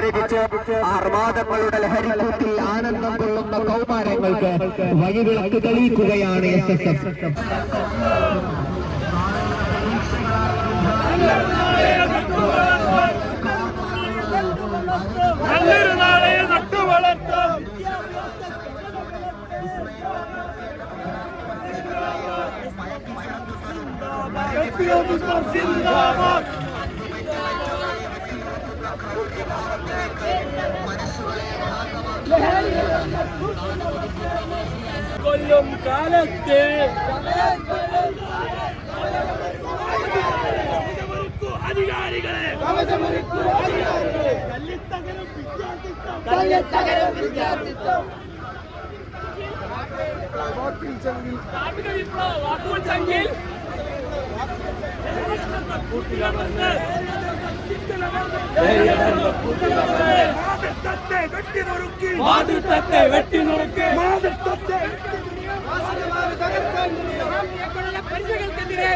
ആദരിച്ച് ആർമാദങ്ങളുടെ ലഹരിക്കൂട്ടിൽ ആനന്ദം കൊള്ളുന്ന കൗമാരങ്ങൾക്ക് വഴിവിളക്ക് തെളിയിക്കുകയാണ് SSF. നല്ലൊരു നാളെ നട്ടുവളർത്താം. കൊല്ലും കാലത്തെ അധികാരികളെ തകരും വിദ്യാർത്ഥിത്വം വാക്കുകൾ ചങ്കിൽ മാതൃത്വത്തെ വെട്ടി നുറുക്കി പരിചയങ്ങൾക്കെതിരെ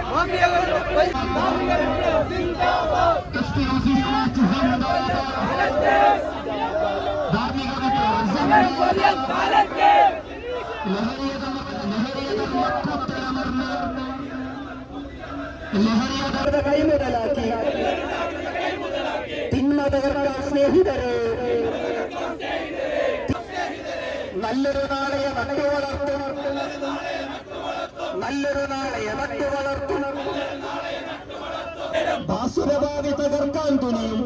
കൈമുതലാക്കി തിന്മ തകർക്കാൻ സ്നേഹിതരെ നല്ലൊരു നാളെയെ നട്ടുവളർത്തും നല്ലൊരു നാളെയെ നട്ടുവളർത്തും ബാസുരഭാവി തകർക്കാൻ തുനിയും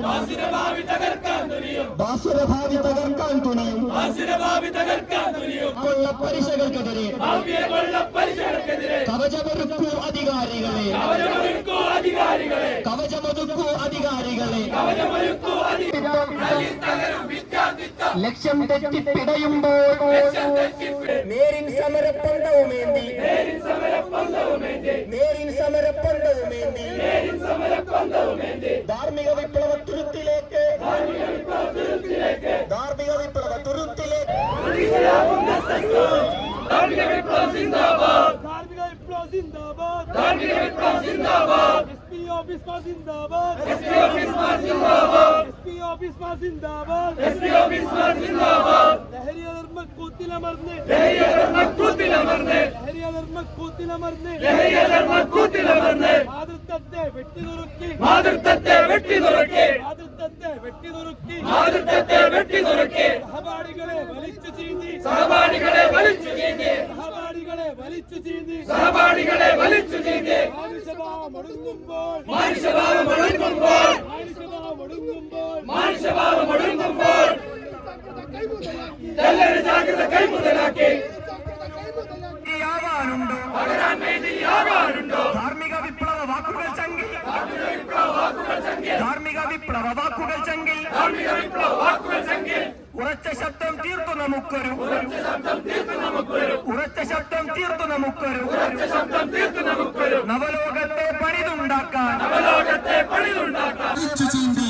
ബാസുരഭാവി തകർക്കാൻ തുനിയും കൊള്ളപ്പലിശകൾക്കെതിരെ കവചമൊരുക്കൂ അധികാരികളെ കവചമൊരുക്കൂ അധികാരികളെ ലക്ഷ്യം തെറ്റിപ്പിടയുമ്പോൾ നേരിൻ സമരപ്പന്തവുമേന്തി നേരിൻ സമരപ്പന്തവുമേന്തി ധാർമ്മിക വിപ്ലവ തുരുത്തിലേക്ക് ധാർമ്മിക വിപ്ലവ തുരുത്തിലേക്ക് ധാർമ്മിക വിപ്ലവം സിന്ദാബാദ് ധാർമ്മിക വിപ്ലവം സിന്ദാബാദ് ധാർമ്മിക വിപ്ലവം സിന്ദാബാദ് എസ്പി ഓഫീസ് മാ സിന്ദാബാദ് എസ്പി ഓഫീസ് മാ സിന്ദാബാദ് എസ്പി ഓഫീസ് മാ സിന്ദാബാദ് എസ്പി ഓഫീസ് മാ സിന്ദാബാദ് ലഹരിയ ധർമ്മക്കൂത്തിലമർന്ന് ലഹരിയ ധർമ്മക്കൂത്തിലമർന്ന് ലഹരിയ ധർമ്മക്കൂത്തിലമർന്ന് ലഹരിയ ധർമ്മക്കൂത്തിലമർന്ന് മാതൃത്വത്തെ വെട്ടിനുറുക്കി മാതൃത്വത്തെ വെട്ടിനുറുക്കി മാതൃത്വത്തെ വെട്ടിനുറുക്കി മാതൃത്വത്തെ വെട്ടിനുറുക്കി സഹപാഠികളെ വലിച്ചു ചീന്തി സഹപാഠികളെ വലിച്ചു ചീന്തി സഹപാഠികളെ വലിച്ചു ചീന്തി സഹപാഠികളെ വലിച്ചു ചീന്തി മാനുഷഭാവം ഒടുങ്ങുമ്പോൾ മാനുഷഭാവം ഒടുങ്ങുമ്പോൾ മാനുഷഭാവം ഒടുങ്ങുമ്പോൾ മാനുഷഭാവം ഒടുങ്ങുമ്പോൾ എല്ലാവരും ജാഗ്രത കൈമുതലാക്കി പകരാൻ വേണ്ടിയാവാനുണ്ടോ ധാർമ്മിക വിപ്ലവ വാക്കുകൾ ചങ്കിൽ ധാർമ്മിക വിപ്ലവ വാക്കുകൾ ചങ്കിൽ ധാർമ്മിക വിപ്ലവ വാക്കുകൾ ചങ്കിൽ ധാർമ്മിക വിപ്ലവ വാക്കുകൾ ചങ്കിൽ ഉറച്ച ശബ്ദം തീർത്തു നമുക്കൊരു ഉറച്ച ശബ്ദം തീർത്തു നമുക്കൊരു ഉറച്ച ശബ്ദം തീർത്തു നമുക്കൊരു ഉറച്ച ശബ്ദം തീർത്തു നമുക്കൊരു നവലോകത്തെ പണിതുണ്ടാക്കാൻ നവലോകത്തെ പണിതുണ്ടാക്കാൻ വലിച്ചു ചീന്തി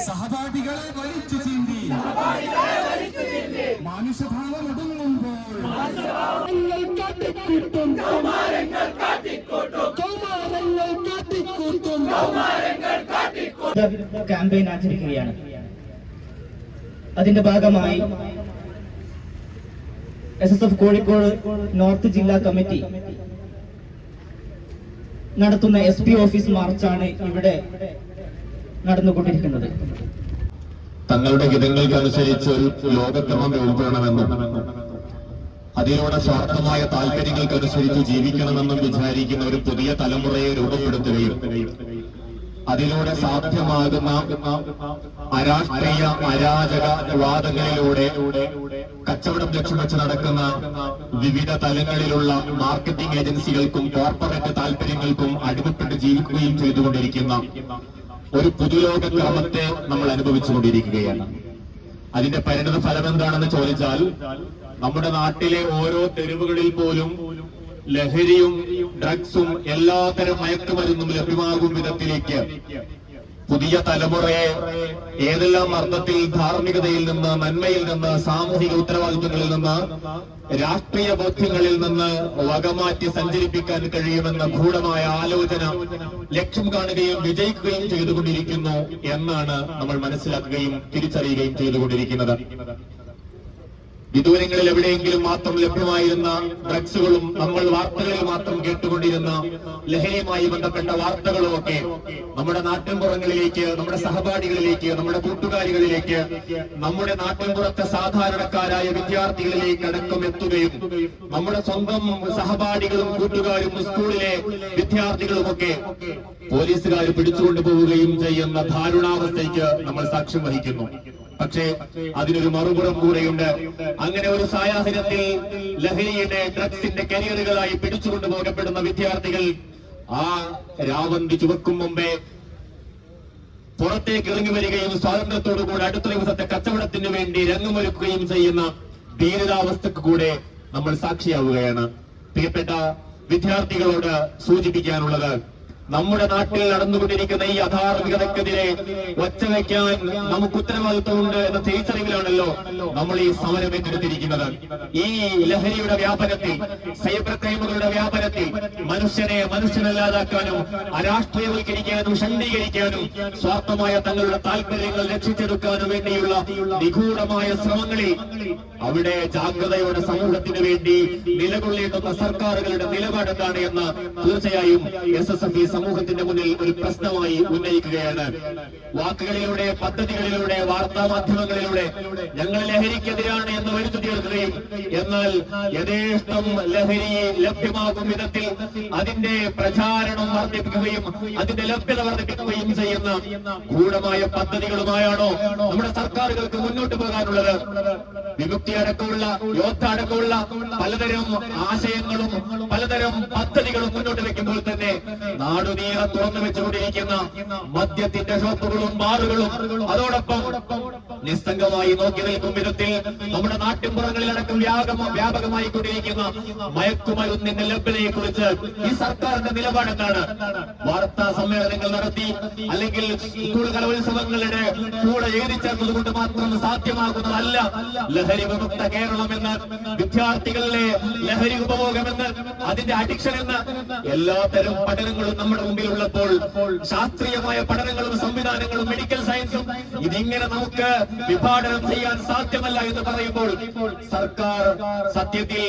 സഹപാഠികളെ വലിച്ചു ചീന്തി മാനുഷഭാവം ഒടുങ്ങുമ്പോൾ കാട്ടിക്കൂട്ടും കൗമാരങ്ങൾ കാട്ടിക്കൂട്ടും കൗമാരങ്ങൾ കാട്ടിക്കൂട്ടും കൗമാരങ്ങൾ കാട്ടിക്കൂട്ടും ക്യാമ്പയിൻ ആചരിക്കുകയാണ്. അതിന്റെ ഭാഗമായി SSF കോഴിക്കോട് നോർത്ത് ജില്ലാ കമ്മിറ്റി നടത്തുന്ന SP ഓഫീസ് മാർച്ചാണ് ഇവിടെ നടന്നുകൊണ്ടിരിക്കുന്നത്. തങ്ങളുടെ ഹിതങ്ങൾക്കനുസരിച്ച് ഒരു ലോകക്രമം രൂപപ്പെടണമെന്നും അതിലൂടെ സ്വാർത്ഥമായ താല്പര്യങ്ങൾക്കനുസരിച്ച് ജീവിക്കണമെന്നും വിചാരിക്കുന്ന ഒരു പുതിയ തലമുറയെ രൂപപ്പെടുത്തുകയും അതിലൂടെ സാധ്യമാകുന്ന അരാഷ്ട്രീയ അരാജക വാദങ്ങളിലൂടെ കച്ചവടം ലക്ഷ്യം വെച്ച് നടക്കുന്ന വിവിധ തലങ്ങളിലുള്ള മാർക്കറ്റിംഗ് ഏജൻസികൾക്കും കോർപ്പറേറ്റ് താല്പര്യങ്ങൾക്കും അടിമപ്പെട്ട് ജീവിക്കുകയും ചെയ്തുകൊണ്ടിരിക്കുന്ന ഒരു പുതുലോക ക്രമത്തെ നമ്മൾ അനുഭവിച്ചുകൊണ്ടിരിക്കുകയാണ്. അതിന്റെ പരിണത ഫലം എന്താണെന്ന് ചോദിച്ചാൽ നമ്മുടെ നാട്ടിലെ ഓരോ തെരുവുകളിൽ പോലും ലഹരിയും ഡ്രഗ്സും എല്ലാത്തരം മയക്കുമരുന്നും ലഭ്യമാകും വിധത്തിലേക്ക് പുതിയ തലമുറയെ ഏതെല്ലാം അർത്ഥത്തിൽ ധാർമ്മികതയിൽ നിന്ന്, നന്മയിൽ നിന്ന്, സാമൂഹിക ഉത്തരവാദിത്വങ്ങളിൽ നിന്ന്, രാഷ്ട്രീയ ബോധ്യങ്ങളിൽ നിന്ന് വകമാറ്റി സഞ്ചരിപ്പിക്കാൻ കഴിയുമെന്ന ഗൂഢമായ ആലോചന ലക്ഷ്യം കാണുകയും വിജയിക്കുകയും ചെയ്തുകൊണ്ടിരിക്കുന്നു എന്നാണ് നമ്മൾ മനസ്സിലാക്കുകയും തിരിച്ചറിയുകയും ചെയ്തുകൊണ്ടിരിക്കുന്നത്. വിദൂരങ്ങളിൽ എവിടെയെങ്കിലും മാത്രം ലഭ്യമായിരുന്ന ഡ്രഗ്സുകളും നമ്മൾ വാർത്തകളിൽ മാത്രം കേട്ടുകൊണ്ടിരുന്ന ലഹരിയുമായി ബന്ധപ്പെട്ട വാർത്തകളുമൊക്കെ നമ്മുടെ നാട്ടിൻപുറങ്ങളിലേക്ക്, നമ്മുടെ സഹപാഠികളിലേക്ക്, നമ്മുടെ കൂട്ടുകാരികളിലേക്ക്, നമ്മുടെ നാട്ടിൻപുറത്തെ സാധാരണക്കാരായ വിദ്യാർത്ഥികളിലേക്ക് അടക്കം എത്തുകയും നമ്മുടെ സ്വന്തം സഹപാഠികളും കൂട്ടുകാരും സ്കൂളിലെ വിദ്യാർത്ഥികളുമൊക്കെ പോലീസുകാർ പിടിച്ചുകൊണ്ടുപോവുകയും ചെയ്യുന്ന ദാരുണാവസ്ഥയ്ക്ക് നമ്മൾ സാക്ഷ്യം വഹിക്കുന്നു. പക്ഷേ അതിനൊരു മറുപുറം കൂടെയുണ്ട്. അങ്ങനെ ഒരു സാഹചര്യത്തിൽ ലഹരിയുടെ, ഡ്രഗ്സിന്റെ കരിയറുകളായി പിടിച്ചുകൊണ്ടുപോകപ്പെടുന്ന വിദ്യാർത്ഥികൾ ആ രാവന്തി ചുവക്കും മുമ്പേ പുറത്തേക്ക് ഇറങ്ങി വരികയും സ്വാതന്ത്ര്യത്തോടുകൂടി അടുത്ത ദിവസത്തെ കച്ചവടത്തിന് വേണ്ടി രംഗമൊരുക്കുകയും ചെയ്യുന്ന ധീരതാവസ്ഥക്ക് കൂടെ നമ്മൾ സാക്ഷിയാവുകയാണ്. പ്രിയപ്പെട്ട വിദ്യാർത്ഥികളോട് സൂചിപ്പിക്കാനുള്ളത്, നമ്മുടെ നാട്ടിൽ നടന്നുകൊണ്ടിരിക്കുന്ന ഈ അധാർമികതക്കെതിരെ ഒച്ചവെക്കാൻ നമുക്ക് ഉത്തരവാദിത്വമുണ്ട് എന്ന തിരിച്ചറിവിലാണല്ലോ നമ്മൾ ഈ സമരം ഏറ്റെടുത്തിരിക്കുന്നത്. ഈ ലഹരിയുടെ വ്യാപനത്തിൽ, സൈബർ ക്രൈമുകളുടെ വ്യാപനത്തിൽ മനുഷ്യനല്ലാതാക്കാനും അരാഷ്ട്രീയവൽക്കരിക്കാനും ഷണ്ഡീകരിക്കാനും സ്വാർത്ഥമായ തങ്ങളുടെ താല്പര്യങ്ങൾ രക്ഷിച്ചെടുക്കാനും വേണ്ടിയുള്ള നിഗൂഢമായ ശ്രമങ്ങളിൽ അവിടെ ജാഗ്രതയോടെ സമൂഹത്തിന് വേണ്ടി നിലകൊള്ളേണ്ടുന്ന സർക്കാരുകളുടെ നിലപാടെന്താണ് എന്ന് തീർച്ചയായും SSF സമൂഹത്തിന്റെ മുന്നിൽ ഒരു പ്രശ്നമായി ഉന്നയിക്കുകയാണ്. വാക്കുകളിലൂടെ, പദ്ധതികളിലൂടെ, വാർത്താ മാധ്യമങ്ങളിലൂടെ ഞങ്ങൾ ലഹരിക്കെതിരാണ് എന്ന് വരുത്തി തീർക്കുകയും എന്നാൽ യഥേഷ്ടം ലഹരി ലഭ്യമാകും വിധത്തിൽ അതിന്റെ പ്രചാരണം വർദ്ധിപ്പിക്കുകയും അതിന്റെ ലഭ്യത വർദ്ധിപ്പിക്കുകയും ചെയ്യുന്ന ഗൂഢമായ പദ്ധതികളുമായാണോ നമ്മുടെ സർക്കാരുകൾക്ക് മുന്നോട്ട് പോകാനുള്ളത്? വിമുക്തി അടക്കമുള്ള, യോദ്ധ അടക്കമുള്ള പലതരം ആശയങ്ങളും പലതരം പദ്ധതികളും മുന്നോട്ട് വെക്കുമ്പോൾ തന്നെ നാടുനീളെ തുറന്നു വെച്ചുകൊണ്ടിരിക്കുന്ന മദ്യത്തിന്റെ ഷോപ്പുകളും ബാറുകളും അതോടൊപ്പം നിസ്സംഗമായി നോക്കി നിൽക്കും വിധത്തിൽ നമ്മുടെ നാട്ടിൻപുറങ്ങളിലടക്കം വ്യാപകമായി കൊണ്ടിരിക്കുന്ന മയക്കുമരുന്നിന്റെ ലഭ്യതയെ കുറിച്ച് ഈ സർക്കാരിന്റെ നിലപാടെന്താണ്? വാർത്താ സമ്മേളനങ്ങൾ നടത്തി അല്ലെങ്കിൽ സ്കൂൾ കലോത്സവങ്ങളുടെ കൂടെ എഴുതി ചേർന്നതുകൊണ്ട് മാത്രം സാധ്യമാകുന്നതല്ല ലഹരി വിമുക്ത കേരളമെന്ന്, വിദ്യാർത്ഥികളിലെ ലഹരി ഉപഭോഗമെന്ന്, അതിന്റെ അഡിക്ഷൻ എന്ന് എല്ലാത്തരം പഠനങ്ങളും നമ്മുടെ മുമ്പിലുള്ളപ്പോൾ, ശാസ്ത്രീയമായ പഠനങ്ങളും സംവിധാനങ്ങളും മെഡിക്കൽ സയൻസും ഇതിങ്ങനെ നമുക്ക് വിഭാടനം ചെയ്യാൻ സാധ്യമല്ല എന്ന് പറയുമ്പോൾ സർക്കാർ സത്യത്തിൽ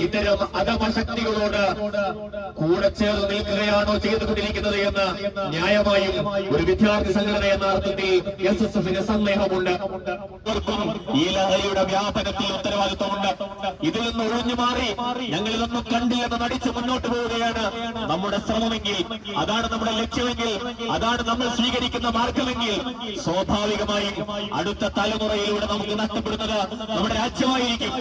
ഇത്തരം അധമശക്തികളോട് കൂടെ ചേർന്ന് നിൽക്കുകയാണോ ചെയ്തുകൊണ്ടിരിക്കുന്നത് എന്ന് ന്യായമായും ഒരു വിദ്യാർത്ഥി സംഘടന എന്ന അർത്ഥത്തിൽ SSFന് സന്ദേഹമുണ്ട്. ഈ ലഹരിയുടെ വ്യാപനത്തിൽ ഉത്തരവാദിത്വമുണ്ട്. ഇതിൽ നിന്ന് ഒഴിഞ്ഞു മാറി ഞങ്ങൾ ഇതൊന്നും കണ്ടില്ലെന്ന് നടിച്ച് മുന്നോട്ട് പോവുകയാണ് നമ്മുടെ ശ്രമമെങ്കിൽ, അതാണ് നമ്മുടെ ലക്ഷ്യമെങ്കിൽ, അതാണ് നമ്മൾ സ്വീകരിക്കുന്ന മാർഗമെങ്കിൽ സ്വാഭാവികമായും അടുത്ത തലമുറയിലൂടെ നമുക്ക് നഷ്ടപ്പെടുന്നത് നമ്മുടെ രാജ്യമായിരിക്കും.